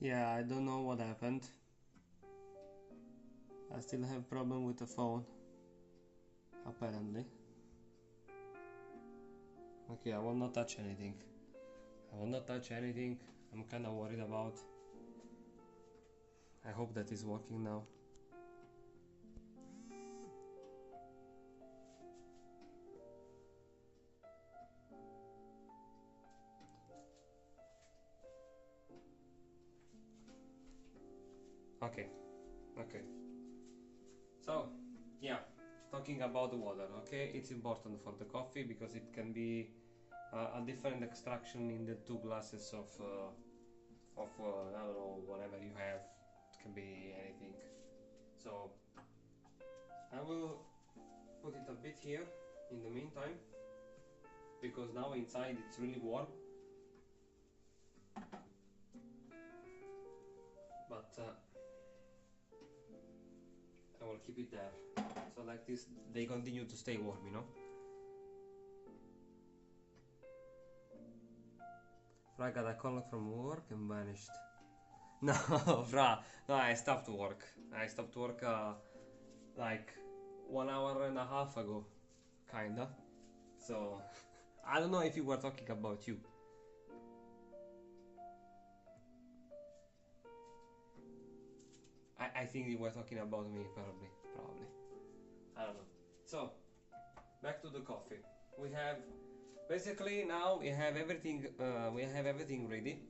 Yeah, I don't know what happened. I still have problem with the phone, apparently. Okay, I will not touch anything. I will not touch anything. I'm kinda worried about. I hope that is working now. Okay, okay. So, yeah, talking about the water, okay? It's important for the coffee because it can be a different extraction in the 2 glasses of I don't know, whatever you have. It can be anything. So, I will put it a bit here in the meantime because now inside it's really warm. But I will keep it there. So like this, they continue to stay warm, you know? I got a call from work and vanished. No, fra, no, I stopped work. I stopped work like 1 hour and a half ago, kinda. So, I don't know if you were talking about you. I think you were talking about me, probably. I don't know. So, back to the coffee. We have, basically now we have everything ready.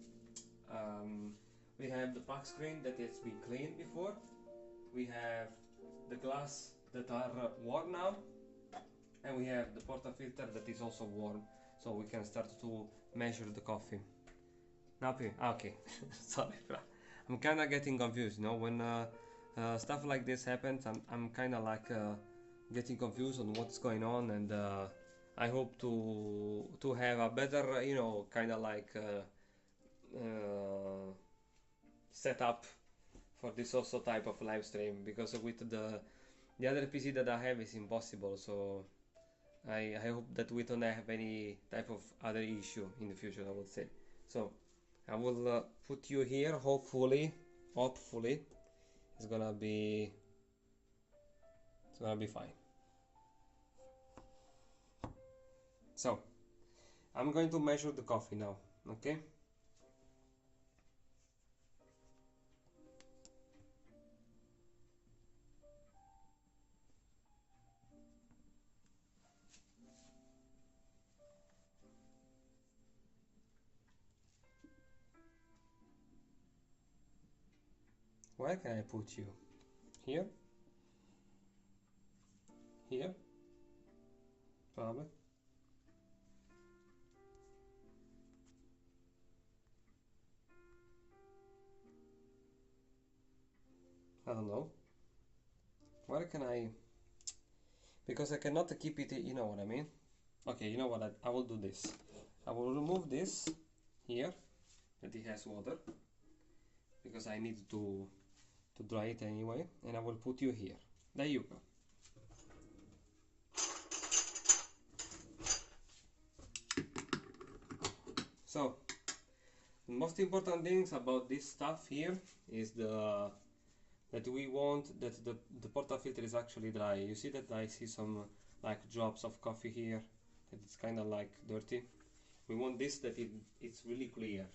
We have the pack screen that has been cleaned before. We have the glass that are warm now, and we have the portafilter that is also warm, so we can start to measure the coffee. Happy? Okay. Sorry, I'm kind of getting confused. You know, when stuff like this happens, I'm kind of like getting confused on what's going on, and I hope to have a better, you know, kind of like setup for this also type of live stream, because with the other PC that I have is impossible. So I hope that we don't have any type of other issue in the future, I would say. So I will put you here. Hopefully it's gonna be fine. So I'm going to measure the coffee now, okay? Where can I put you? Here? Here? Probably. I don't know. Where can I? Because I cannot keep it, you know what I mean? Okay, you know what, I will do this. I will remove this here, that it has water, because I need to dry it anyway, and I will put you here. There you go. So, the most important things about this stuff here is that we want that the portafilter is actually dry. You see that I see some like drops of coffee here, that it's kind of like dirty. We want this that it's really clear.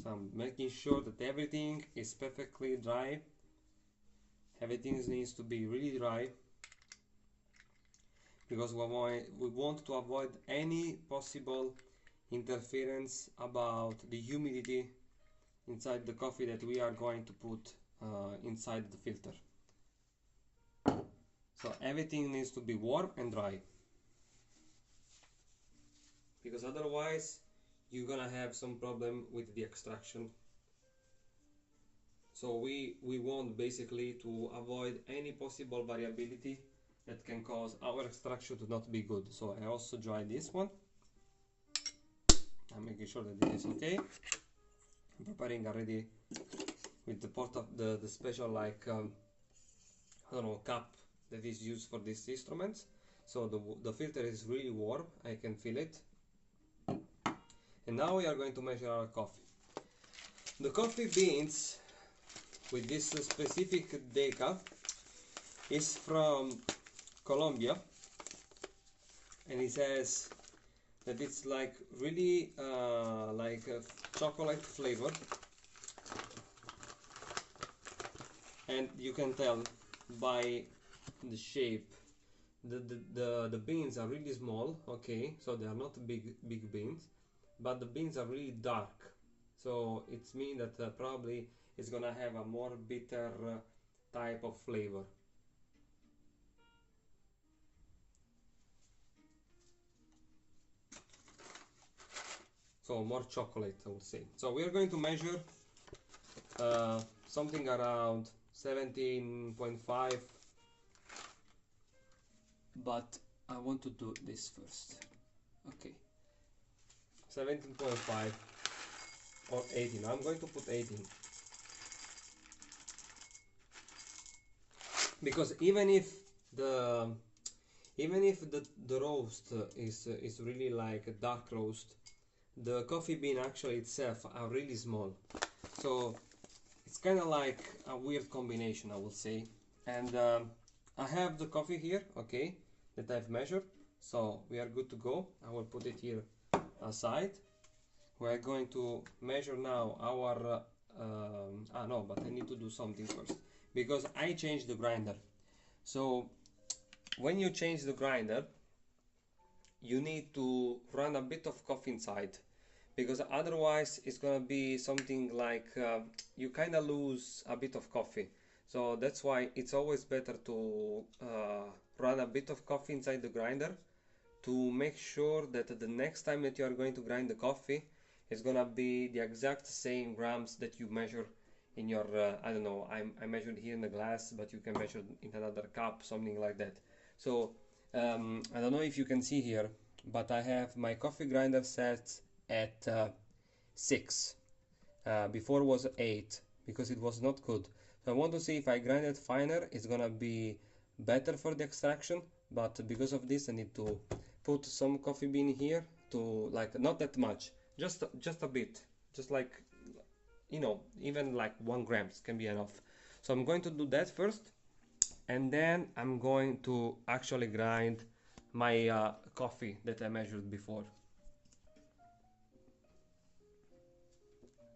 So I'm making sure that everything is perfectly dry. Everything needs to be really dry, because we want to avoid any possible interference about the humidity inside the coffee that we are going to put inside the filter. So everything needs to be warm and dry, because otherwise you're gonna have some problem with the extraction. So we want basically to avoid any possible variability that can cause our extraction to not be good. So I also dry this one. I'm making sure that this is okay. I'm preparing already with the pot of the special, like I don't know, cup that is used for these instruments. So the filter is really warm, I can feel it. And now we are going to measure our coffee. The coffee beans with this specific deca is from Colombia, and it says that it's like really like a chocolate flavor, and you can tell by the shape. The beans are really small, okay, so they are not big beans, but the beans are really dark, so it means that probably it's gonna have a more bitter type of flavor. So more chocolate, I would say. So we are going to measure something around 17.5, but I want to do this first. Okay, 17.5 or 18. I'm going to put 18 because even if the roast is really like a dark roast, the coffee bean actually itself are really small, so it's kind of like a weird combination, I would say. And I have the coffee here, okay, that I've measured, so we are good to go. I will put it here aside. We are going to measure now our no, but I need to do something first because I changed the grinder. So when you change the grinder, you need to run a bit of coffee inside, because otherwise it's gonna be something like you kind of lose a bit of coffee. So that's why it's always better to run a bit of coffee inside the grinder to make sure that the next time that you are going to grind the coffee, it's gonna be the exact same grams that you measure in your I don't know, I measured here in the glass, but you can measure in another cup, something like that. So I don't know if you can see here, but I have my coffee grinder set at 6. Before was 8 because it was not good. So I want to see if I grind it finer, it's gonna be better for the extraction. But because of this, I need to put some coffee bean here to, like, not that much, just a bit, just like, you know, even like 1 grams can be enough. So I'm going to do that first, and then I'm going to actually grind my coffee that I measured before.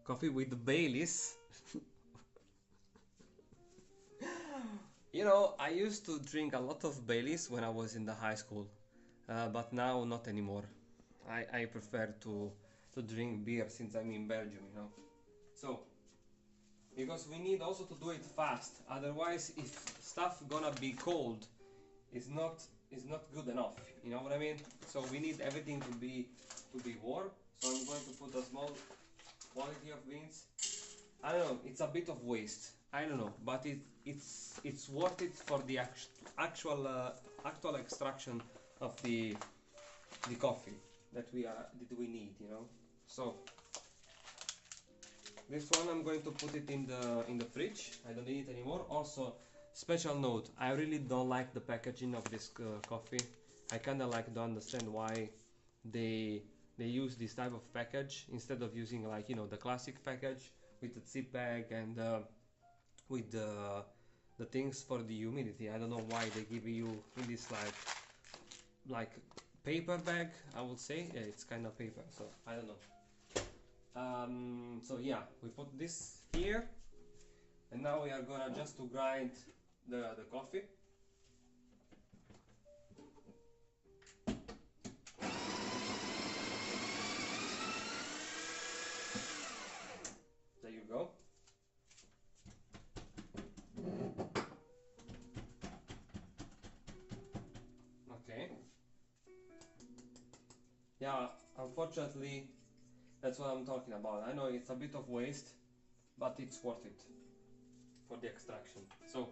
Coffee with the Baileys. You know, I used to drink a lot of Baileys when I was in the high school, but now not anymore. I prefer to drink beer since I'm in Belgium, you know. So, because we need also to do it fast, otherwise if stuff gonna be cold, it's not good enough, you know what I mean? So we need everything to be warm. So I'm going to put a small quantity of beans. I don't know, it's a bit of waste, I don't know, but it's worth it for the actual extraction of the coffee that we need, you know. So this one I'm going to put it in the fridge. I don't need it anymore. Also, special note, I really don't like the packaging of this coffee. I kind of like don't understand why they use this type of package instead of using, like, you know, the classic package with the zip bag and with the things for the humidity. I don't know why they give you in this like paper bag, I would say. Yeah, it's kind of paper, so I don't know. So yeah, we put this here, and now we are gonna just to grind the coffee. There you go. Okay. Yeah, unfortunately, that's what I'm talking about. I know it's a bit of waste, but it's worth it for the extraction. So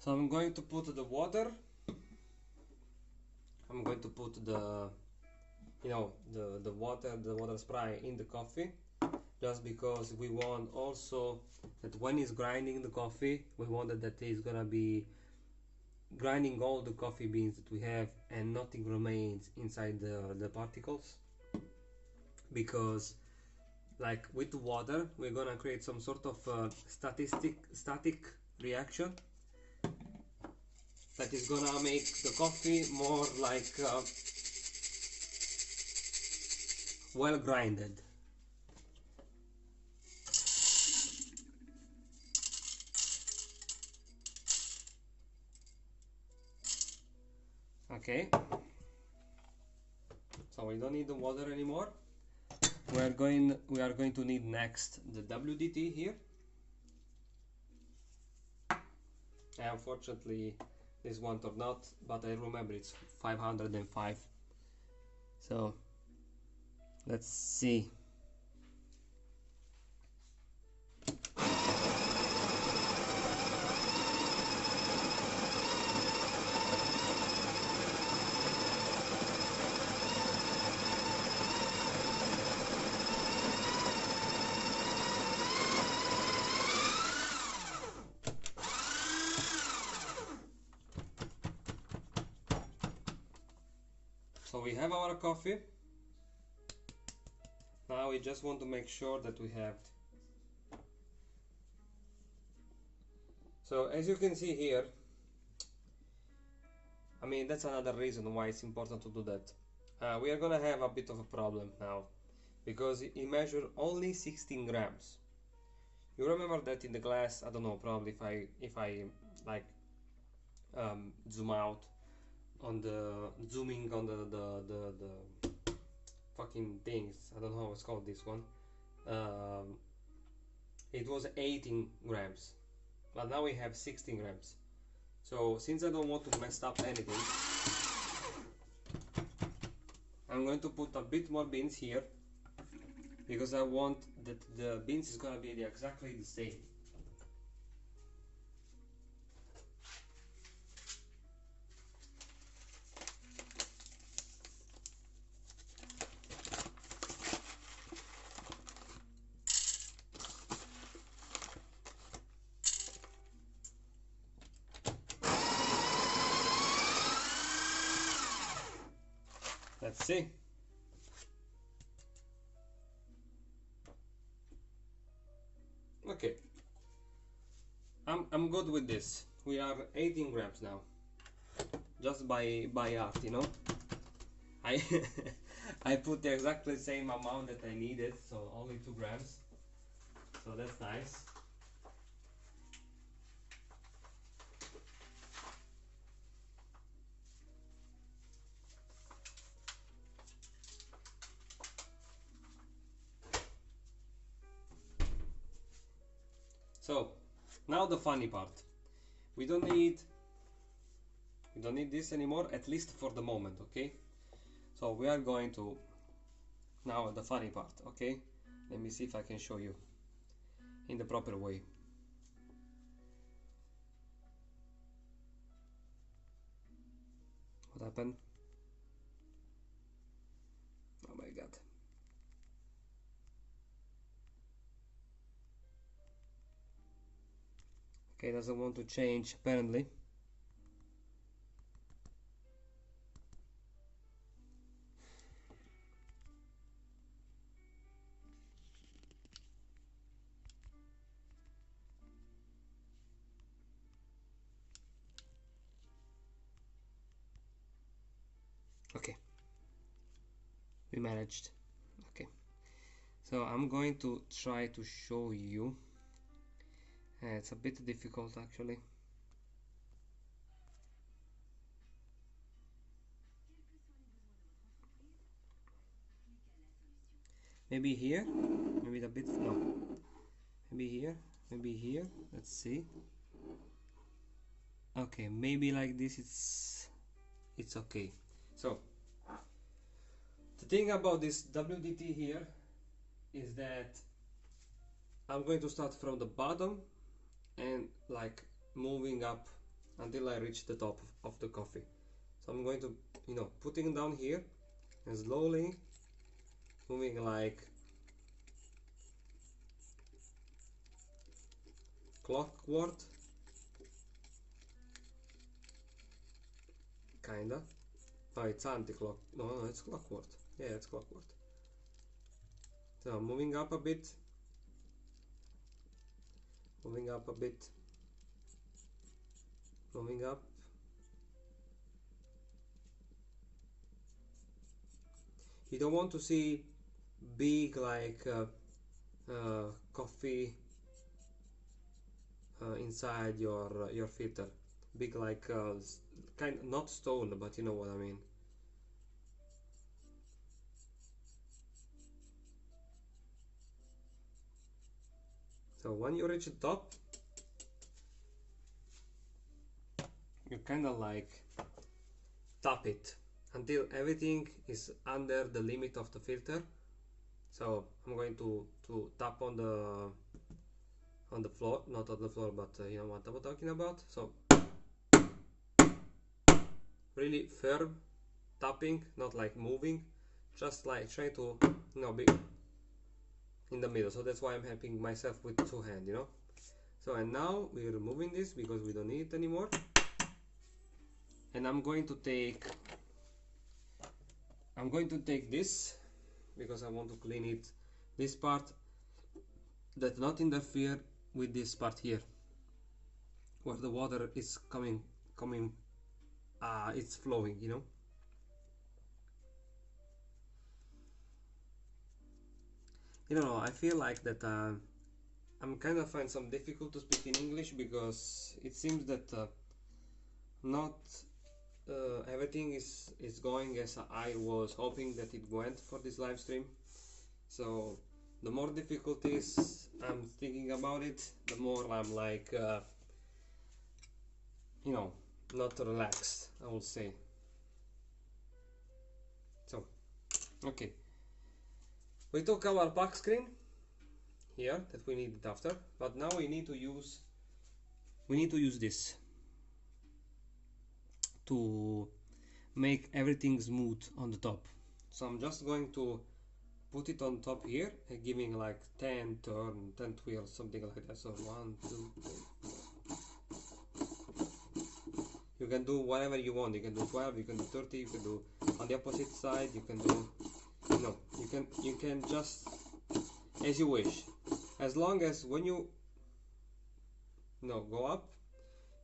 So I'm going to put the water. I'm going to put the the water spray in the coffee, just because we want also that when it's grinding the coffee, we want that it's gonna be grinding all the coffee beans that we have and nothing remains inside the particles, because like with the water we're gonna create some sort of static reaction that is gonna make the coffee more like well grinded. Okay, so we don't need the water anymore. We are going to need next the WDT here. Unfortunately this one turned out, but I remember it's 505. So let's see. So we have our coffee. Now we just want to make sure that we have. So as you can see here, I mean that's another reason why it's important to do that. We are gonna have a bit of a problem now, because it measures only 16 grams. You remember that in the glass, I don't know, probably if I like zoom out on the zooming on the fucking things, I don't know how it's called, this one, it was 18 grams, but now we have 16 grams. So since I don't want to mess up anything, I'm going to put a bit more beans here, because I want that the beans is gonna be exactly the same. Let's see. Okay, I'm good with this. We are 18 grams now, just by heart, you know. I I put the exactly same amount that I needed, so only 2 grams. So that's nice. So now the funny part. We don't need this anymore, at least for the moment, okay? So we are going to now the funny part, okay? Let me see if I can show you in the proper way. What happened? Oh my god. Okay, doesn't want to change apparently. Okay, we managed. Okay, so I'm going to try to show you. It's a bit difficult actually. Maybe here, maybe a bit, no, maybe here, maybe here, let's see. Okay, maybe like this it's okay. So the thing about this WDT here is that I'm going to start from the bottom and like moving up until I reach the top of the coffee. So I'm going to, putting down here and slowly moving like clockwork, kinda. No, it's anti-clock. No, it's clockwork. Yeah, it's clockwork. So moving up a bit, moving up a bit, moving up. You don't want to see big like coffee inside your filter. Big like kind, not stone, but you know what I mean. So when you reach the top, you kind of like tap it until everything is under the limit of the filter. So I'm going to tap on the floor, not on the floor, but you know what I'm talking about. So really firm tapping, not like moving, just like trying to be in the middle. So that's why I'm helping myself with two hands, So and now we're removing this because we don't need it anymore. And I'm going to take this because I want to clean it, this part that not interfere with this part here where the water is coming it's flowing, I feel like that I'm kind of find some difficult to speak in English because it seems that not everything is going as I was hoping that it went for this live stream. So the more difficulties I'm thinking about it, the more I'm like not relaxed, I would say. So okay, we took our pack screen here that we need it after, but now we need to use this to make everything smooth on the top. So I'm just going to put it on top here and giving like 10 turn, 10 twirls, something like that. So 1, 2, 3. You can do whatever you want. You can do 12, you can do 30, you can do on the opposite side, you can do you can just as you wish, as long as when you go up,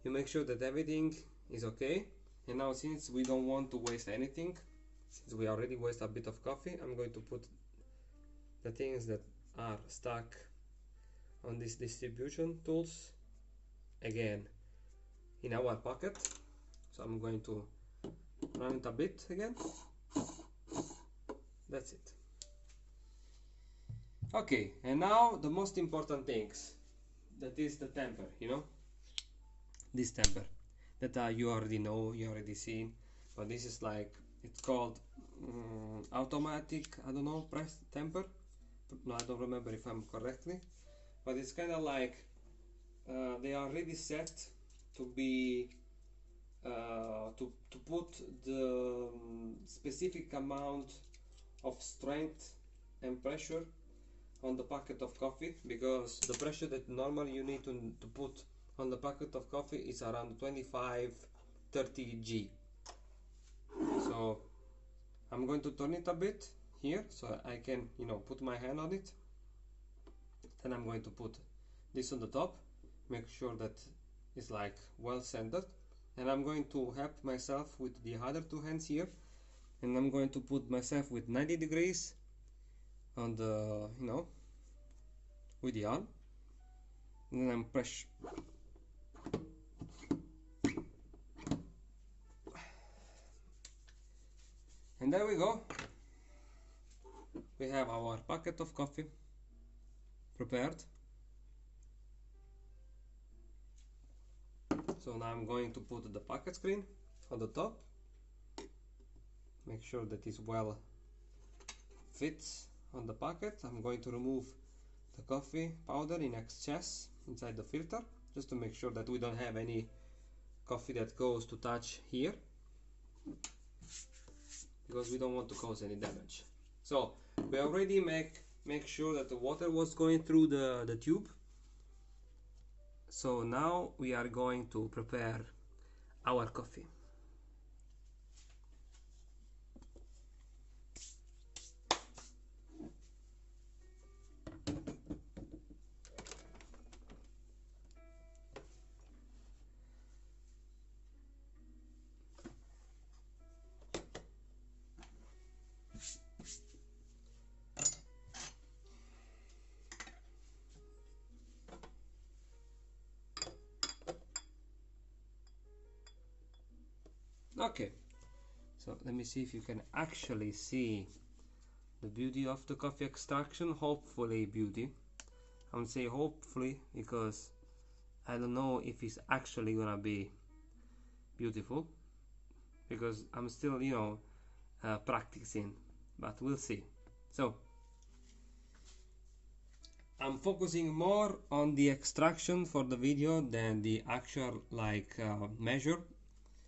you make sure that everything is okay. And now, since we don't want to waste anything, since we already waste a bit of coffee, I'm going to put the things that are stuck on these distribution tools again in our pocket. So I'm going to run it a bit again. That's it. Okay, and now the most important things, that is the temper, this temper that you already know, you already seen, but this is like, it's called automatic, I don't know, press temper. No, I don't remember if I'm correctly, but it's kind of like they are already set to be to put the specific amount of strength and pressure on the packet of coffee, because the pressure that normally you need to put on the packet of coffee is around 25-30 G. So I'm going to turn it a bit here so I can put my hand on it. Then I'm going to put this on the top, make sure that it's like well centered, and I'm going to help myself with the other two hands here, and I'm going to put myself with 90 degrees on the with the arm, and then I'm press. And there we go. We have our packet of coffee prepared. So now I'm going to put the packet screen on the top. Make sure that it well fits on the packet. I'm going to remove the coffee powder in excess inside the filter, just to make sure that we don't have any coffee that goes to touch here, because we don't want to cause any damage. So we already make sure that the water was going through the tube. So now we are going to prepare our coffee. Okay, so let me see if you can actually see the beauty of the coffee extraction. Hopefully beauty. I would say hopefully, because I don't know if it's actually gonna be beautiful, because I'm still, you know, practicing, but we'll see. So I'm focusing more on the extraction for the video than the actual measure.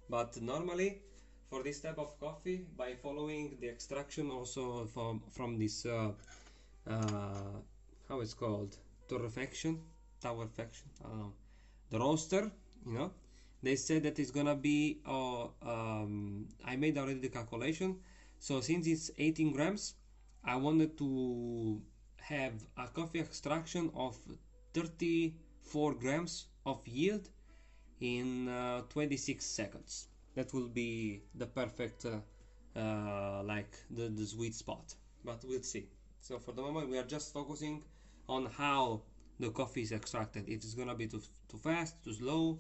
But normally for this type of coffee, by following the extraction also from this how it's called, torrefaction, I don't know, the roaster, you know, they said that it's gonna be I made already the calculation. So since it's 18 grams, I wanted to have a coffee extraction of 34 grams of yield in 26 seconds. That will be the perfect like the sweet spot, but we'll see. So for the moment we are just focusing on how the coffee is extracted. If it's gonna be too fast, too slow,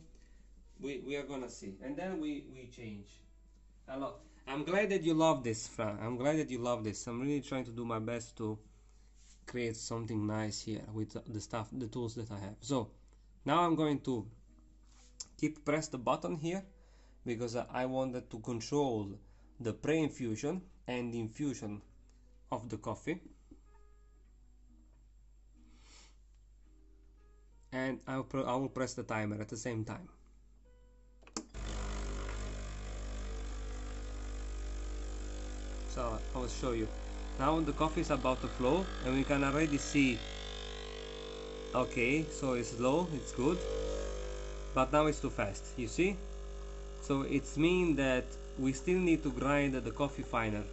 we are gonna see, and then we change. Hello, I'm glad that you love this, Fran. I'm glad that you love this. I'm really trying to do my best to create something nice here with the stuff, the tools that I have. So now I'm going to press the button here, because I wanted to control the pre-infusion and the infusion of the coffee, and I will press the timer at the same time. So I will show you. Now the coffee is about to flow, and we can already see, okay, so it's low, it's good, but now it's too fast, you see? So it's mean that we still need to grind the coffee finer,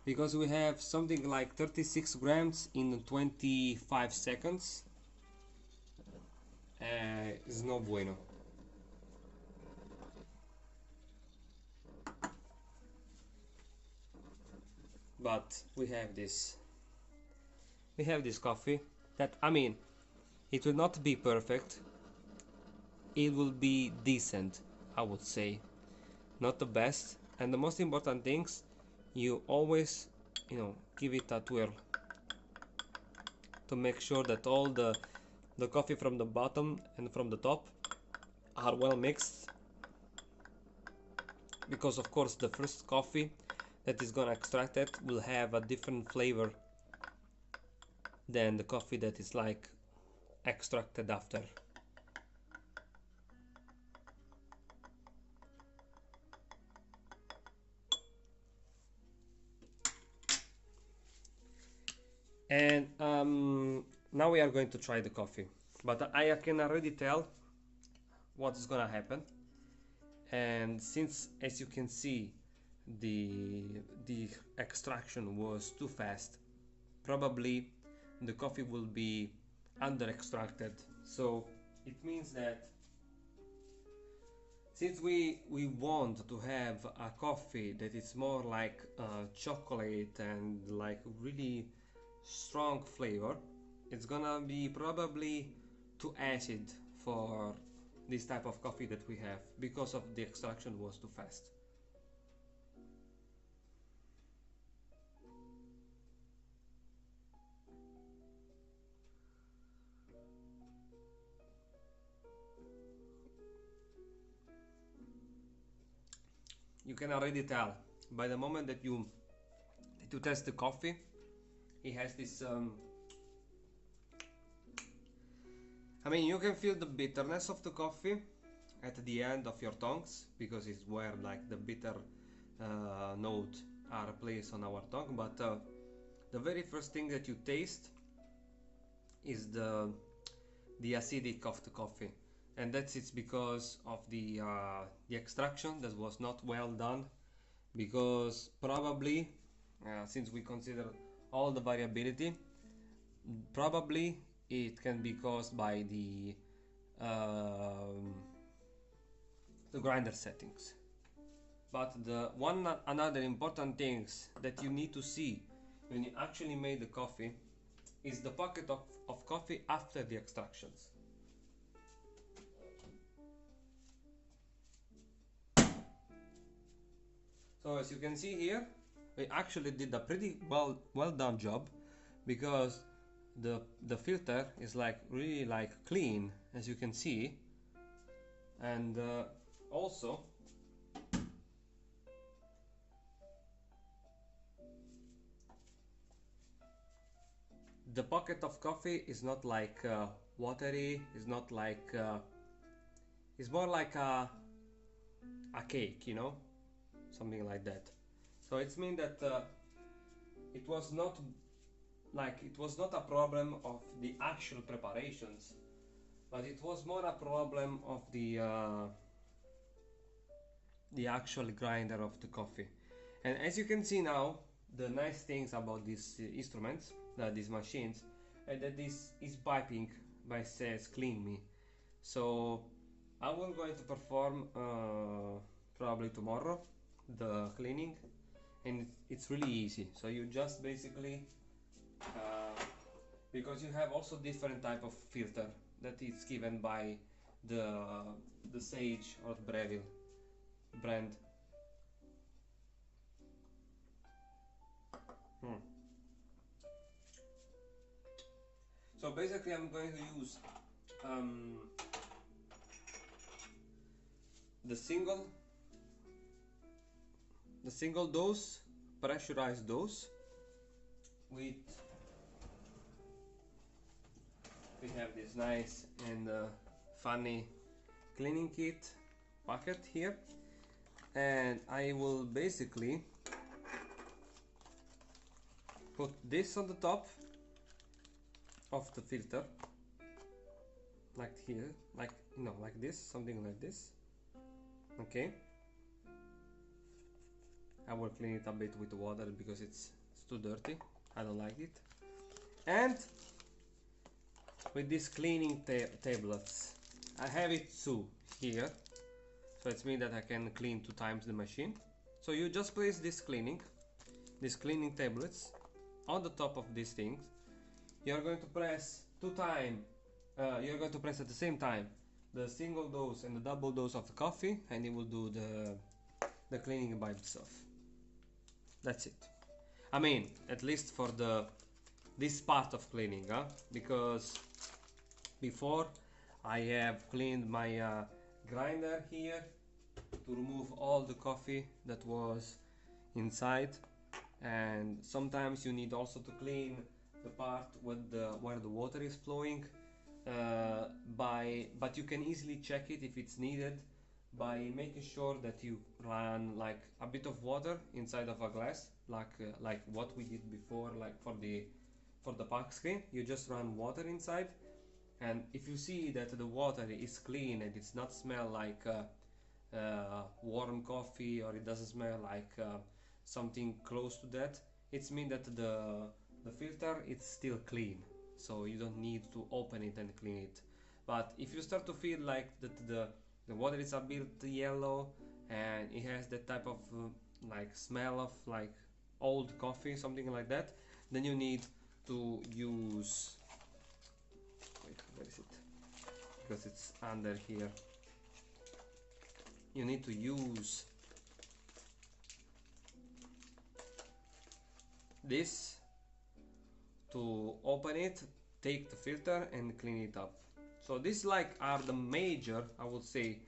because we have something like 36 grams in 25 seconds. It's no bueno. But we have this coffee that, I mean, it will not be perfect, it will be decent, I would say, not the best. And the most important things, you always, you know, give it a twirl to make sure that all the coffee from the bottom and from the top are well mixed, because of course the first coffee that is gonna extract it will have a different flavor than the coffee that is like extracted after. And now we are going to try the coffee, but I can already tell what is gonna happen. And since, as you can see, the extraction was too fast, probably the coffee will be under extracted. So it means that since we want to have a coffee that is more like chocolate and like really strong flavor, it's gonna be probably too acid for this type of coffee that we have, because of the extraction was too fast. You can already tell by the moment that you test the coffee, it has this I mean, you can feel the bitterness of the coffee at the end of your tongues, because it's where like the bitter note are placed on our tongue. But the very first thing that you taste is the acidic of the coffee, and that's it's because of the extraction that was not well done. Because probably, since we consider all the variability, probably it can be caused by the grinder settings. But the another important things that you need to see when you actually made the coffee is the pocket of coffee after the extractions. So as you can see here, we actually did a pretty well done job, because the filter is like really like clean, as you can see, and also the pocket of coffee is not like watery, is not like it's more like a cake, you know, something like that. So it means that it was not a problem of the actual preparations, but it was more a problem of the actual grinder of the coffee. And as you can see now, the nice things about these instruments, these machines, that this is piping by says clean me. So I will going to perform probably tomorrow the cleaning, and it's really easy. So you just basically because you have also different type of filter that is given by the Sage or Breville brand. So basically I'm going to use the single dose, pressurized dose. We have this nice and funny cleaning kit packet here, and I will basically put this on the top of the filter, like here, like like this, something like this. Okay, I will clean it a bit with water because it's too dirty, I don't like it. And with these cleaning tablets, I have it too here, so it means that I can clean 2 times the machine. So you just place these cleaning tablets on the top of these things. You're going to press 2 times, you're going to press at the same time the single dose and the double dose of the coffee, and it will do the cleaning by itself. That's it. I mean, at least for this part of cleaning, because before I have cleaned my grinder here to remove all the coffee that was inside, and sometimes you need also to clean the part with where the water is flowing, but you can easily check it if it's needed by making sure that you run like a bit of water inside of a glass, like what we did before, like for the pack screen. You just run water inside, and if you see that the water is clean and it's not smell like warm coffee, or it doesn't smell like something close to that, it means that the filter is still clean, so you don't need to open it and clean it. But if you start to feel like that the water is a bit yellow and it has that type of like smell of like old coffee, something like that, then you need to use, wait, where is it, because it's under here, you need to use this to open it, take the filter and clean it up. So these like are the major, I would say,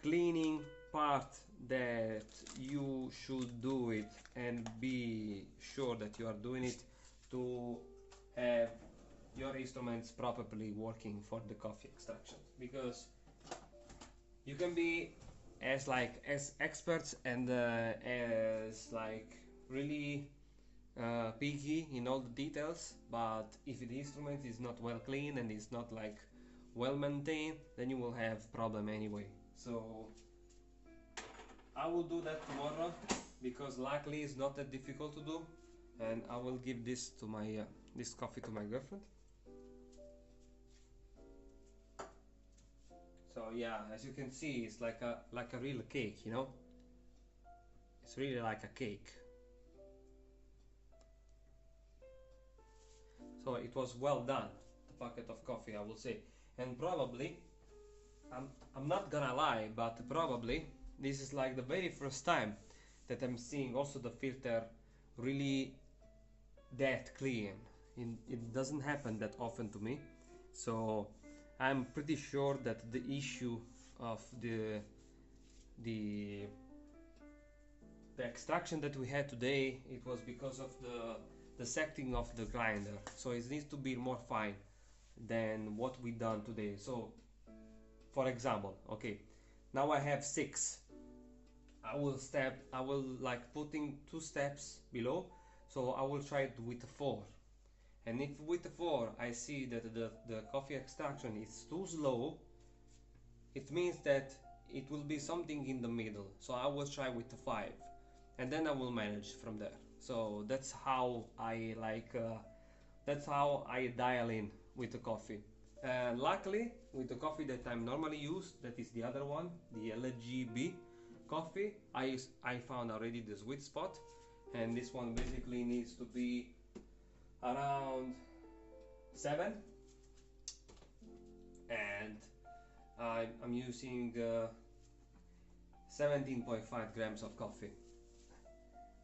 cleaning part that you should do it, and be sure that you are doing it to have your instrument's properly working for the coffee extraction, because you can be as experts and as like really picky in all the details, but if the instrument is not well clean and is not like well maintained, then you will have problem anyway. So I will do that tomorrow, because luckily it's not that difficult to do, and I will give this to my this coffee to my girlfriend. So yeah, as you can see, it's like a real cake, you know. It's really like a cake. So it was well done, the packet of coffee, I will say. And probably, I'm not gonna lie, but probably this is like the very first time that I'm seeing also the filter really that clean. It doesn't happen that often to me. So I'm pretty sure that the issue of the extraction that we had today, it was because of the setting of the grinder. So it needs to be more fine than what we done today. So for example, okay, now I have 6. I will like putting 2 steps below, so I will try it with 4. And if with 4 I see that the coffee extraction is too slow, it means that it will be something in the middle. So I will try with 5, and then I will manage from there. So that's how I like that's how I dial in with the coffee. And luckily, with the coffee that I'm normally use, that is the other one, the LGB coffee, I found already the sweet spot, and this one basically needs to be around 7, and I'm using 17.5 grams of coffee.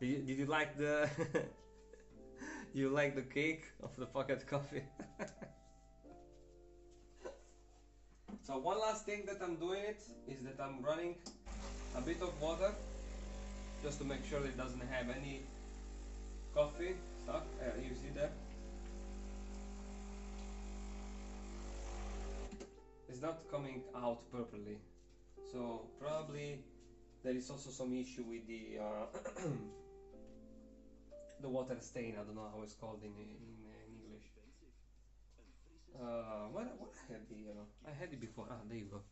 Did you like the you like the cake of the pocket coffee? So one last thing that I'm doing it is that I'm running a bit of water just to make sure it doesn't have any coffee stuck. You see there? It's not coming out properly, so probably there is also some issue with the the water stain. I don't know how it's called in English. What I had I had it before. Ah, there you go.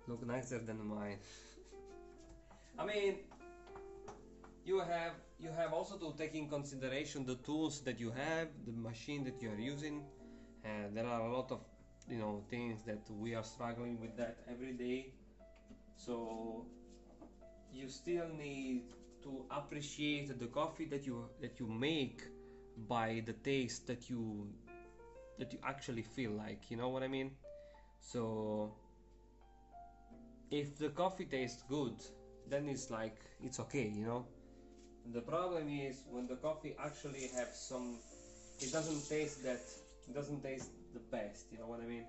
Look nicer than mine. I mean, you have also to take in consideration the tools that you have, the machine that you are using. There are a lot of things that we are struggling with that every day. So you still need to appreciate the coffee that you make by the taste that you actually feel like, you know what I mean? So if the coffee tastes good, then it's like it's okay, you know. The problem is when the coffee actually have some, it doesn't taste the best, you know what I mean?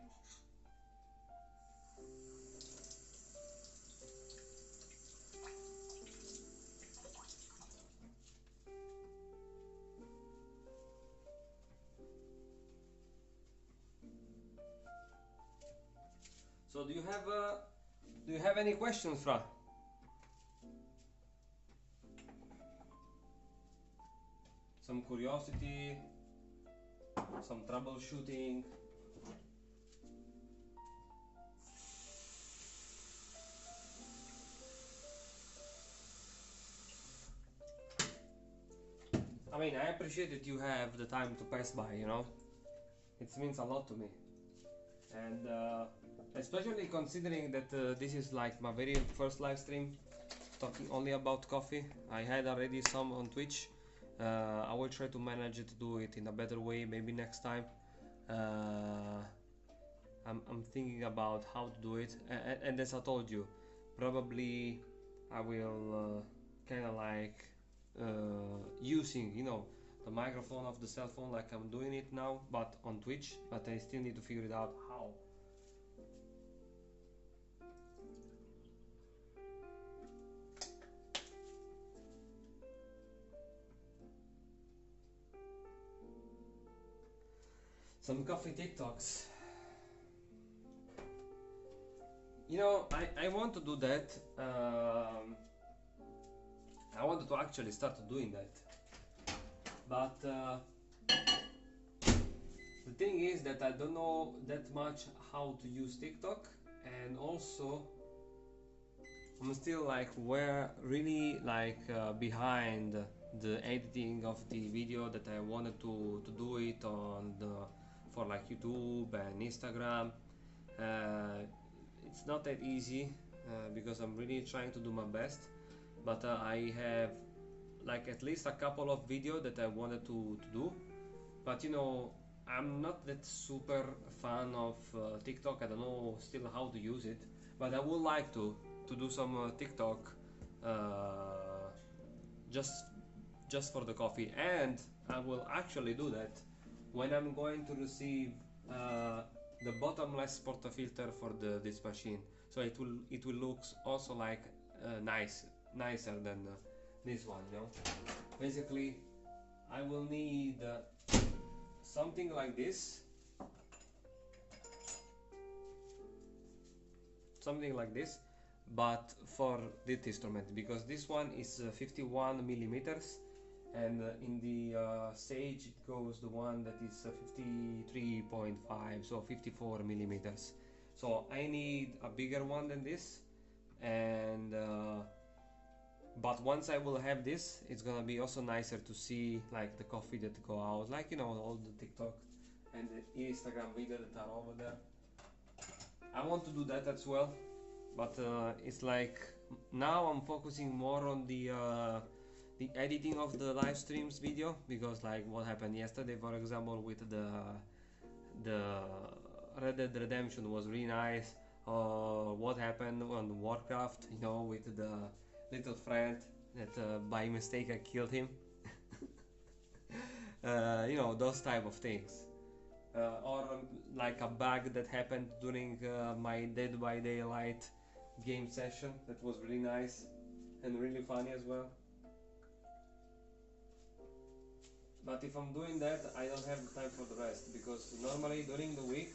So do you have any questions, Fra? Some curiosity, some troubleshooting. I mean, I appreciate that you have the time to pass by, you know. It means a lot to me. And especially considering that this is like my very first live stream talking only about coffee. I had already some on Twitch. I will try to manage to do it in a better way maybe next time. I'm thinking about how to do it, and as I told you, probably I will kind of like using the microphone of the cell phone like I'm doing it now, but on Twitch. But I still need to figure it out how. some coffee TikToks. You know, I want to do that. I wanted to actually start doing that, but the thing is that I don't know that much how to use TikTok, and also I'm still like really like behind the editing of the video that I wanted to do it on for like YouTube and Instagram. It's not that easy because I'm really trying to do my best, but I have like at least a couple of videos that I wanted to do, but you know, I'm not that super fan of TikTok. I don't know still how to use it, but I would like to do some TikTok just for the coffee, and I will actually do that when I'm going to receive the bottomless portafilter for this machine. So it will look also like nicer than this one. You know, basically I will need something like this, but for this instrument, because this one is 51 millimeters, and in the Sage it goes the one that is 53.5, so 54 millimeters. So I need a bigger one than this, and but once I will have this, it's gonna be also nicer to see like the coffee that go out, like you know, all the TikTok and the Instagram video that are over there. I want to do that as well, but it's like now I'm focusing more on the editing of the live streams video, because like what happened yesterday, for example, with the Red Dead Redemption was really nice. What happened on Warcraft, you know, with the little friend that by mistake I killed him. You know, those type of things. Or like a bug that happened during my Dead by Daylight game session that was really nice and really funny as well. But if I'm doing that, I don't have the time for the rest, because normally during the week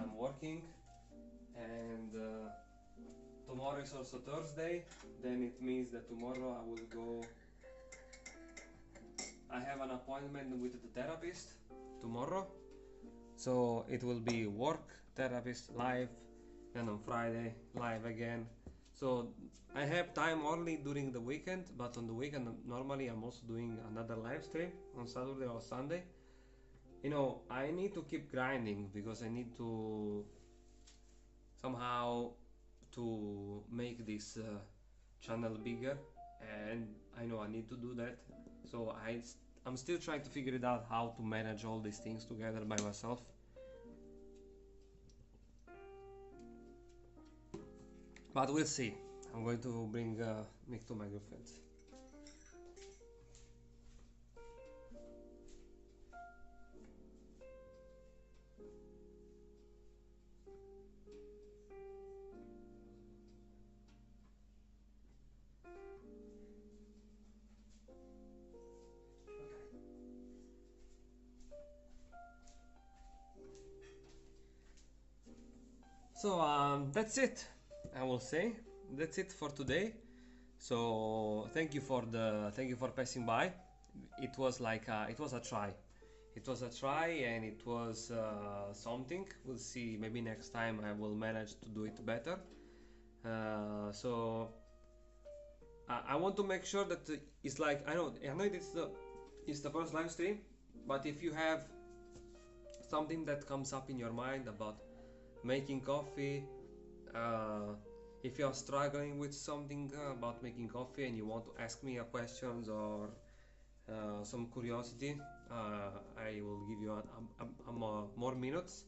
I'm working, and tomorrow is also Thursday. Then it means that tomorrow I will go. I have an appointment with the therapist tomorrow, so it will be work, therapist, live, and on Friday live again. So I have time only during the weekend, but on the weekend normally I'm also doing another live stream on Saturday or Sunday. You know, I need to keep grinding, because I need to somehow to make this channel bigger, and I know I need to do that. So I'm still trying to figure it out how to manage all these things together by myself. But we'll see. I'm going to bring Mick to my girlfriend. So that's it. I will say that's it for today. So thank you for passing by. It was like it was a try. It was a try, and it was something. We'll see. Maybe next time I will manage to do it better. So I want to make sure that it's like I know it's the first live stream, but if you have something that comes up in your mind about making coffee, if you are struggling with something about making coffee and you want to ask me a questions or some curiosity, I will give you more minutes.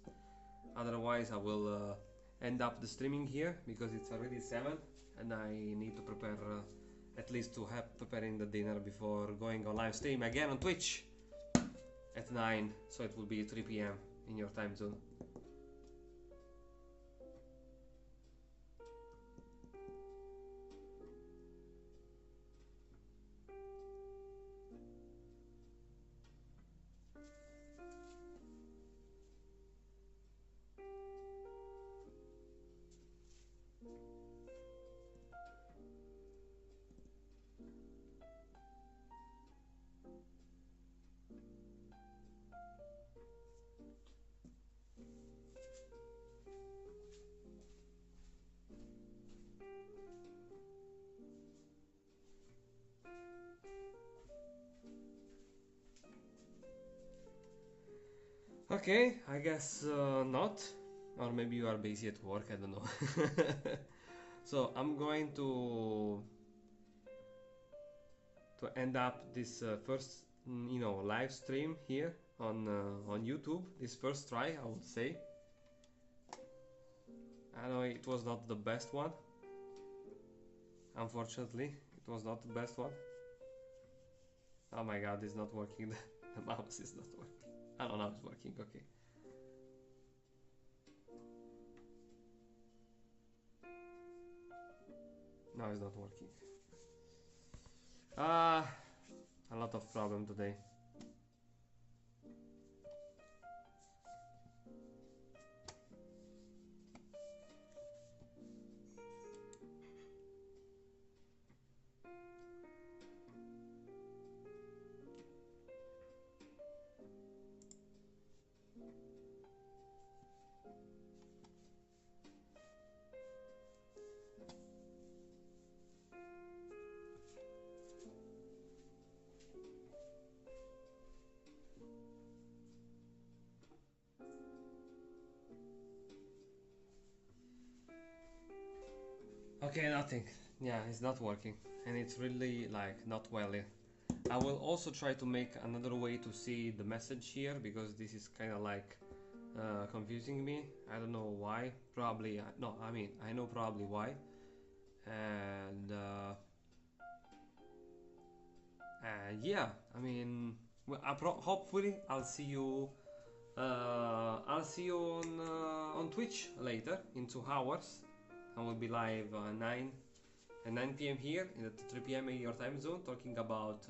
Otherwise I will end up the streaming here, because it's already 7 and I need to prepare at least to have preparing the dinner before going on live stream again on Twitch at 9, so it will be 3 p.m. in your time zone. Okay, I guess not. Or maybe you are busy at work, I don't know. So I'm going to end up this first, live stream here on YouTube. This first try, I would say. I know it was not the best one. Unfortunately, it was not the best one. Oh my god, it's not working. The mouse is not working. I don't know, it's working. Okay. No, it's not working. A lot of problem today. Okay, nothing. Yeah, it's not working, and it's really like not well. I will also try to make another way to see the message here, because this is kind of like confusing me. I don't know why. Probably no. I mean, I know probably why. And yeah, I mean, well, hopefully I'll see you. I'll see you on Twitch later in 2 hours. I will be live 9 p.m. here, at 3 p.m. in your time zone, talking about,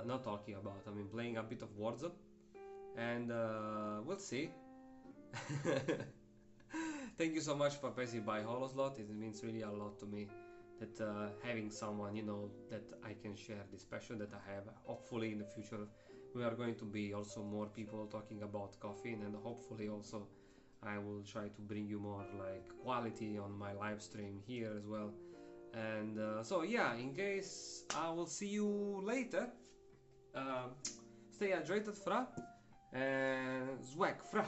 not talking about, I mean playing a bit of Warzone, and we'll see. Thank you so much for passing by Holoslot. It means really a lot to me that having someone, that I can share this passion that I have. Hopefully in the future we are going to be also more people talking about coffee, and hopefully also I will try to bring you more like quality on my live stream here as well. And so yeah, in case I will see you later, stay hydrated, fra, and swag, fra.